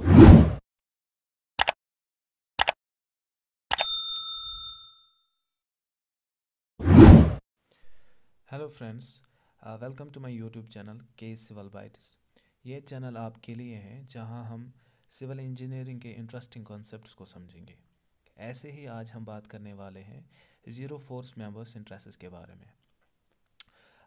Hello friends, welcome to my YouTube channel के civil bytes. ये channel आपके लिए है जहां हम सिविल इंजीनियरिंग के इंटरेस्टिंग कॉन्सेप्ट्स को समझेंगे। ऐसे ही आज हम बात करने वाले हैं zero force members in trusses के बारे में।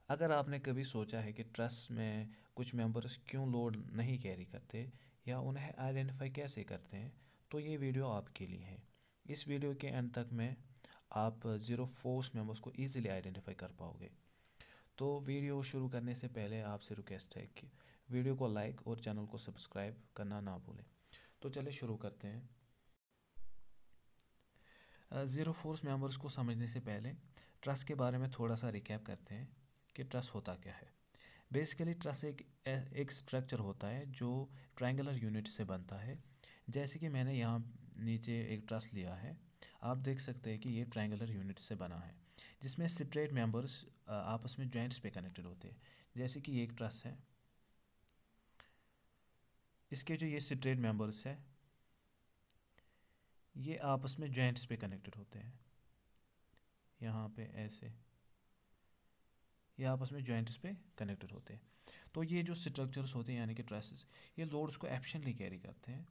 अगर आपने कभी सोचा है कि ट्रस में कुछ मेंबर्स क्यों लोड नहीं कैरी करते या उन्हें आइडेंटिफाई कैसे करते हैं, तो ये वीडियो आपके लिए है। इस वीडियो के एंड तक में आप ज़ीरो फोर्स मेंबर्स को ईजिली आइडेंटिफाई कर पाओगे। तो वीडियो शुरू करने से पहले आपसे रिक्वेस्ट है कि वीडियो को लाइक और चैनल को सब्सक्राइब करना ना भूलें। तो चलिए शुरू करते हैं। ज़ीरो फोर्स मेंबर्स को समझने से पहले ट्रस्ट के बारे में थोड़ा सा रिकैप करते हैं कि ट्रस्ट होता क्या है। बेसिकली ट्रस्ट एक स्ट्रक्चर होता है जो ट्रायंगुलर यूनिट से बनता है। जैसे कि मैंने यहाँ नीचे एक ट्रस्ट लिया है, आप देख सकते हैं कि ये ट्रायंगुलर यूनिट से बना है जिसमें स्ट्रेट मेंबर्स आपस में जॉइंट्स पे कनेक्टेड होते हैं। जैसे कि ये एक ट्रस्ट है, इसके जो ये स्ट्रेट मेंबर्स है ये आपस में जॉइंट्स पे कनेक्टेड होते हैं। यहाँ पे ऐसे ये आपस में जॉइंट्स पे कनेक्टेड होते हैं। तो ये जो स्ट्रक्चर्स होते हैं यानी कि ट्रसेस, ये लोड्स को एफिशिएंटली कैरी करते हैं।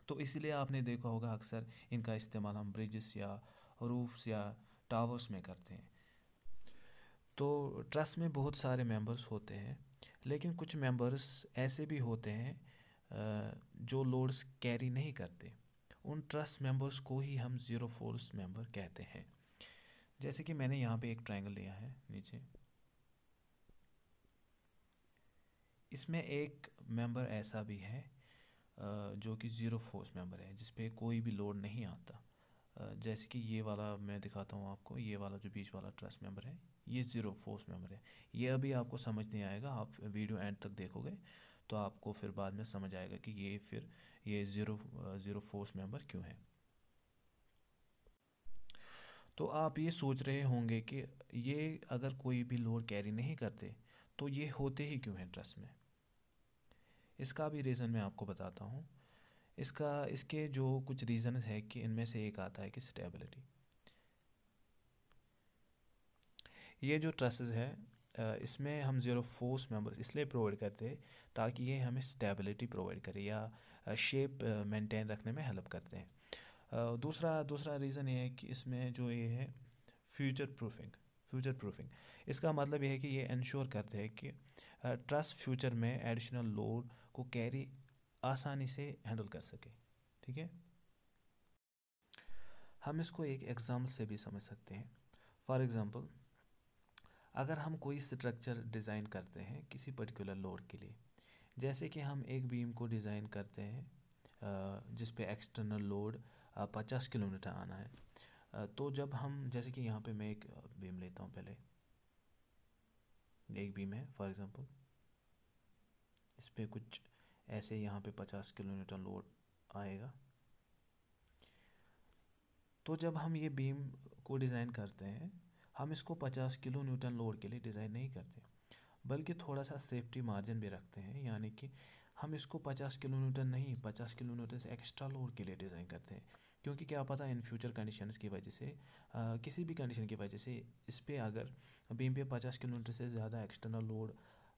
तो इसीलिए आपने देखा होगा अक्सर इनका इस्तेमाल हम ब्रिजेस या रूफ्स या टावर्स में करते हैं। तो ट्रस्ट में बहुत सारे मेंबर्स होते हैं, लेकिन कुछ मेंबर्स ऐसे भी होते हैं जो लोड्स कैरी नहीं करते। उन ट्रस्ट मेंबर्स को ही हम ज़ीरो फोर्स मेंबर कहते हैं। जैसे कि मैंने यहाँ पे एक ट्रायंगल लिया है नीचे, इसमें एक मेंबर ऐसा भी है जो कि ज़ीरो फोर्स मेंबर है जिस पे कोई भी लोड नहीं आता। जैसे कि ये वाला मैं दिखाता हूँ आपको, ये वाला जो बीच वाला ट्रस्ट मेंबर है ये ज़ीरो फोर्स मेंबर है। ये अभी आपको समझ नहीं आएगा, आप वीडियो एंड तक देखोगे तो आपको फिर बाद में समझ आएगा कि ये ज़ीरो फोर्स मेंबर क्यों है। तो आप ये सोच रहे होंगे कि ये अगर कोई भी लोड कैरी नहीं करते तो ये होते ही क्यों हैं ट्रस्ट में। इसका भी रीज़न मैं आपको बताता हूँ। इसके जो कुछ रीज़न्स है कि इनमें से एक आता है कि स्टेबिलिटी। ये जो ट्रसेस है इसमें हम ज़ीरो फोर्स मेंबर्स इसलिए प्रोवाइड करते हैं ताकि ये हमें स्टेबिलिटी प्रोवाइड करे या शेप मेंटेन रखने में हेल्प करते हैं। दूसरा दूसरा रीज़न ये है कि इसमें जो ये है फ्यूचर प्रूफिंग। इसका मतलब ये है कि ये इंश्योर करते हैं कि ट्रस्ट फ्यूचर में एडिशनल लोड को कैरी आसानी से हैंडल कर सके। ठीक है, हम इसको एक एग्जाम्पल से भी समझ सकते हैं। फॉर एग्ज़ाम्पल, अगर हम कोई स्ट्रक्चर डिज़ाइन करते हैं किसी पर्टिकुलर लोड के लिए, जैसे कि हम एक बीम को डिज़ाइन करते हैं जिस पे एक्सटर्नल लोड 50 किलोमीटर आना है। तो जब हम जैसे कि यहाँ पे मैं एक बीम लेता हूँ, पहले एक बीम है फॉर एग्ज़ाम्पल, इस पे कुछ ऐसे यहाँ पे 50 किलोमीटर लोड आएगा। तो जब हम ये बीम को डिज़ाइन करते हैं, हम इसको 50 किलो न्यूटन लोड के लिए डिज़ाइन नहीं करते, बल्कि थोड़ा सा सेफ्टी मार्जिन भी रखते हैं। यानी कि हम इसको 50 किलोमीटर नहीं, 50 किलोमीटर से एक्स्ट्रा लोड के लिए डिज़ाइन करते हैं। क्योंकि क्या पता इन फ्यूचर कंडीशंस की वजह से किसी भी कंडीशन की वजह से इस पे अगर बीम पे 50 किलोमीटर से ज़्यादा एक्सटर्नल लोड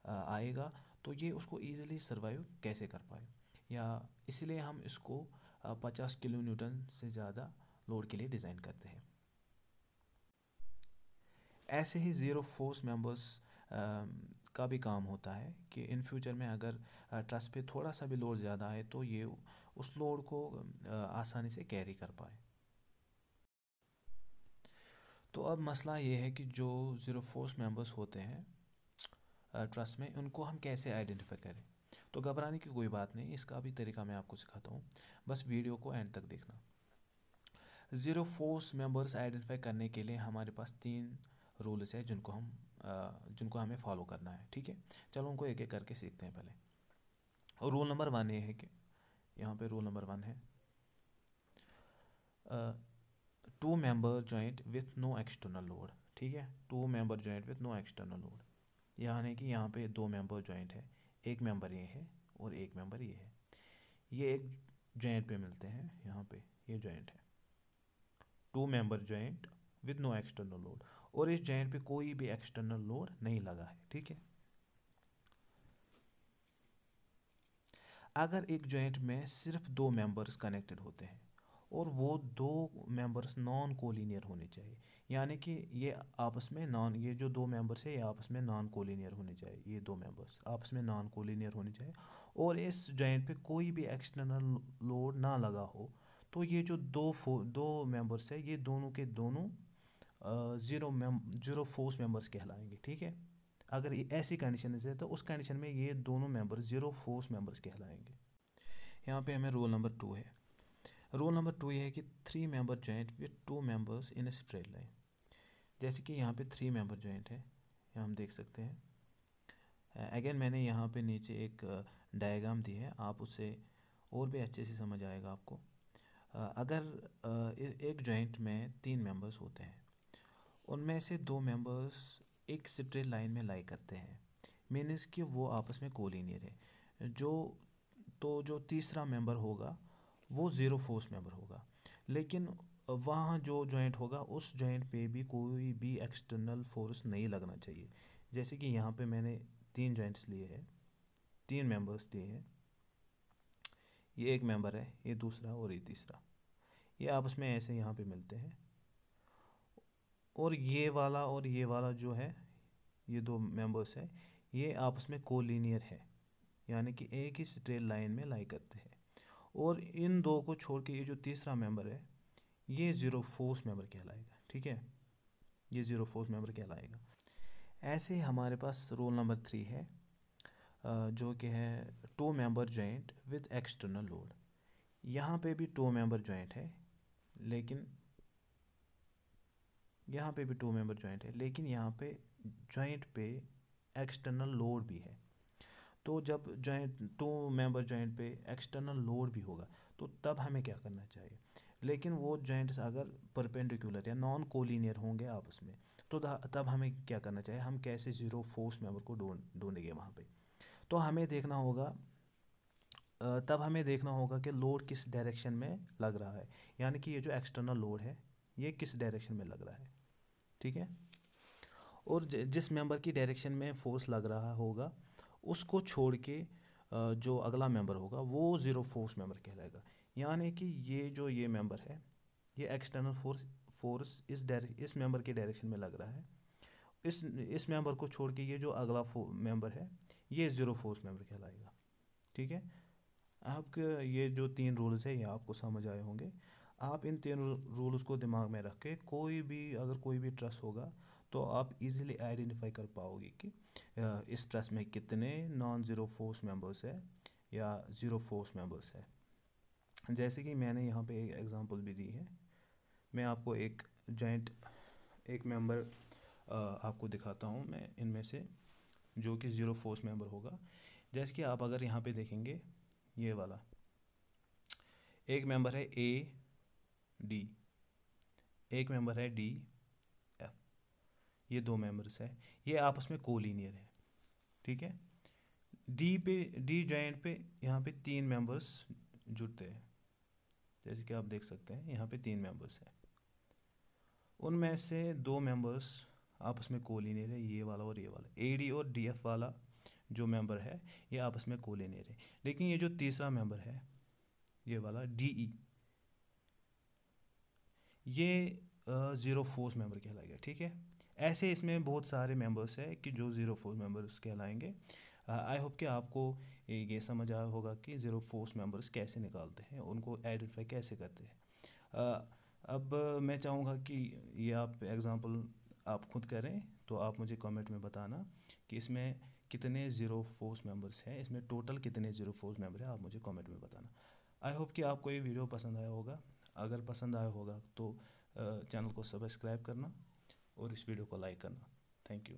आएगा तो ये उसको ईजिली सर्वाइव कैसे कर पाए, या इसलिए हम इसको 50 किलो न्यूटन से ज़्यादा लोड के लिए डिज़ाइन करते हैं। ऐसे ही ज़ीरो फोर्स मेंबर्स का भी काम होता है कि इन फ्यूचर में अगर ट्रस्ट पे थोड़ा सा भी लोड ज़्यादा है तो ये उस लोड को आसानी से कैरी कर पाए। तो अब मसला ये है कि जो ज़ीरो फोर्स मेंबर्स होते हैं ट्रस्ट में, उनको हम कैसे आइडेंटिफाई करें। तो घबराने की कोई बात नहीं, इसका भी तरीका मैं आपको सिखाता हूँ, बस वीडियो को एंड तक देखना। ज़ीरो फोर्स मेंबर्स आइडेंटिफाई करने के लिए हमारे पास 3 रूल्स है जिनको हमें फॉलो करना है। ठीक है, चलो उनको एक एक करके सीखते हैं पहले। और रूल नंबर 1 ये है कि यहाँ पे रूल नंबर 1 है 2 member joint with no external load. ठीक है, 2 member joint with no external load, यानी कि यहाँ पे 2 मेंबर जॉइंट है, एक मेंबर ये है और एक मेंबर ये है। ये एक जॉइंट पे मिलते हैं, यहाँ पे ये जॉइंट है, 2 member joint with no external load, और इस जॉइंट पे कोई भी एक्सटर्नल लोड नहीं लगा है, ठीक है। अगर एक जॉइंट में सिर्फ 2 मेंबर्स कनेक्टेड होते हैं और वो 2 मेंबर्स नॉन कोलिनियर होने चाहिए, यानी कि ये आपस में ये जो 2 मेंबर्स है ये आपस में नॉन कोलिनियर होने चाहिए, ये 2 मेंबर्स आपस में नॉन कोलिनियर होने चाहिए, और इस जॉइंट पे कोई भी एक्सटर्नल लोड ना लगा हो, तो ये जो दो मेंबर्स है ये दोनों के दोनों जीरो फोर्स मेंबर्स कहलाएंगे, ठीक है। अगर ये ऐसी कंडीशन है तो उस कंडीशन में ये दोनों मेंबर्स जीरो फोर्स मेंबर्स कहलाएंगे। यहाँ पे हमें रोल नंबर 2 है। रोल नंबर 2 ये है कि 3 member joint with 2 members in a straight line. जैसे कि यहाँ पे 3 मेंबर जॉइंट है, यहाँ हम देख सकते हैं। अगेन मैंने यहाँ पे नीचे एक डायग्राम दी है, आप उससे और भी अच्छे से समझ आएगा आपको। अगर एक जॉइंट में 3 मेंबर्स होते हैं, उनमें से 2 मेंबर्स एक स्ट्रेट लाइन में लाई करते हैं, मीन्स कि वो आपस में कोलिनियर है। जो तीसरा मेंबर होगा वो ज़ीरो फोर्स मेंबर होगा, लेकिन वहाँ जो जॉइंट होगा उस जॉइंट पे भी कोई भी एक्सटर्नल फोर्स नहीं लगना चाहिए। जैसे कि यहाँ पे मैंने 3 जॉइंट्स लिए हैं, 3 मेंबर्स दिए हैं, ये एक मेंबर है, ये दूसरा और ये तीसरा, ये आपस में ऐसे यहाँ पे मिलते हैं, और ये वाला जो है, ये 2 मेंबर्स हैं, ये आपस में कोलिनियर है, यानी कि एक ही स्ट्रेट लाइन में लाई करते हैं, और इन दो को छोड़ के ये जो तीसरा मेंबर है ये ज़ीरो फोर्स मेंबर कहलाएगा, ठीक है, ये ज़ीरो फोर्स मेंबर कहलाएगा। ऐसे हमारे पास रोल नंबर 3 है, जो कि है 2 member joint with external load. यहाँ पे भी 2 मेंबर जॉइंट है, लेकिन यहाँ पे भी 2 मेंबर जॉइंट है, लेकिन यहाँ पे जॉइंट पे एक्सटर्नल लोड भी है। तो जब जॉइंट 2 मेंबर जॉइंट पे एक्सटर्नल लोड भी होगा तो तब हमें क्या करना चाहिए, लेकिन वो जॉइंट्स अगर परपेंडिकुलर या नॉन कोलिनियर होंगे आपस में, तो तब हमें क्या करना चाहिए, हम कैसे ज़ीरो फोर्स मेंबर को ढूंढेंगे वहाँ पे। तो हमें देखना होगा, तब हमें देखना होगा कि लोड किस डायरेक्शन में लग रहा है, यानी कि ये जो एक्सटर्नल लोड है ये किस डायरेक्शन में लग रहा है, ठीक है। और जिस मेंबर की डायरेक्शन में फोर्स लग रहा होगा उसको छोड़ के जो अगला मेंबर होगा वो ज़ीरो फोर्स मेंबर कहलाएगा, यानी कि ये मेंबर है, ये एक्सटर्नल फोर्स इस मेंबर के डायरेक्शन में लग रहा है, इस मेंबर को छोड़ के ये जो अगला मेंबर है ये ज़ीरो फोर्स मेंबर कहलाएगा, ठीक है। आपके ये जो 3 रूल्स है ये आपको समझ आए होंगे। आप इन 3 रूल्स को दिमाग में रख के अगर कोई भी ट्रस होगा तो आप इजीली आइडेंटिफाई कर पाओगे कि इस ट्रस्ट में कितने नॉन ज़ीरो फोर्स मेंबर्स है या ज़ीरो फोर्स मेंबर्स है। जैसे कि मैंने यहाँ पे एक एग्जांपल भी दी है, मैं आपको एक मेंबर आपको दिखाता हूँ मैं इनमें से, जो कि ज़ीरो फोर्स मेंबर होगा। जैसे कि आप अगर यहाँ पे देखेंगे, ये वाला एक मेंबर है AD, एक मेंबर है DF, ये 2 मेंबर्स है, ये आपस में कोलिनियर है, ठीक है। डी जॉइंट पे यहाँ पे 3 मेंबर्स जुड़ते हैं, जैसे कि आप देख सकते हैं यहाँ पे 3 मेंबर्स हैं, उनमें से 2 मेंबर्स आपस में कोलिनियर है, ये वाला और ये वाला। AD और DF वाला जो मेंबर है ये आपस में कोलिनियर है, लेकिन ये जो तीसरा मेंबर है ये वाला DE, ये ज़ीरो फोर्स मेंबर कहलाएगा, ठीक है। ऐसे इसमें बहुत सारे मेंबर्स है कि जो ज़ीरो फोर्स मेंबर्स कहलाएंगे। आई होप कि आपको ये समझ आया होगा कि ज़ीरो फोर्स मेंबर्स कैसे निकालते हैं, उनको आइडेंटिफाई कैसे करते हैं। अब मैं चाहूँगा कि ये आप एग्ज़ाम्पल आप खुद करें, तो आप मुझे कमेंट में बताना कि इसमें कितने ज़ीरो फोर्स मेंबर्स हैं, इसमें टोटल कितने ज़ीरो फोर्स मेंबर हैं, आप मुझे कमेंट में बताना। आई होप कि आपको ये वीडियो पसंद आया होगा। अगर पसंद आया होगा तो चैनल को सब्सक्राइब करना और इस वीडियो को लाइक करना। Thank you.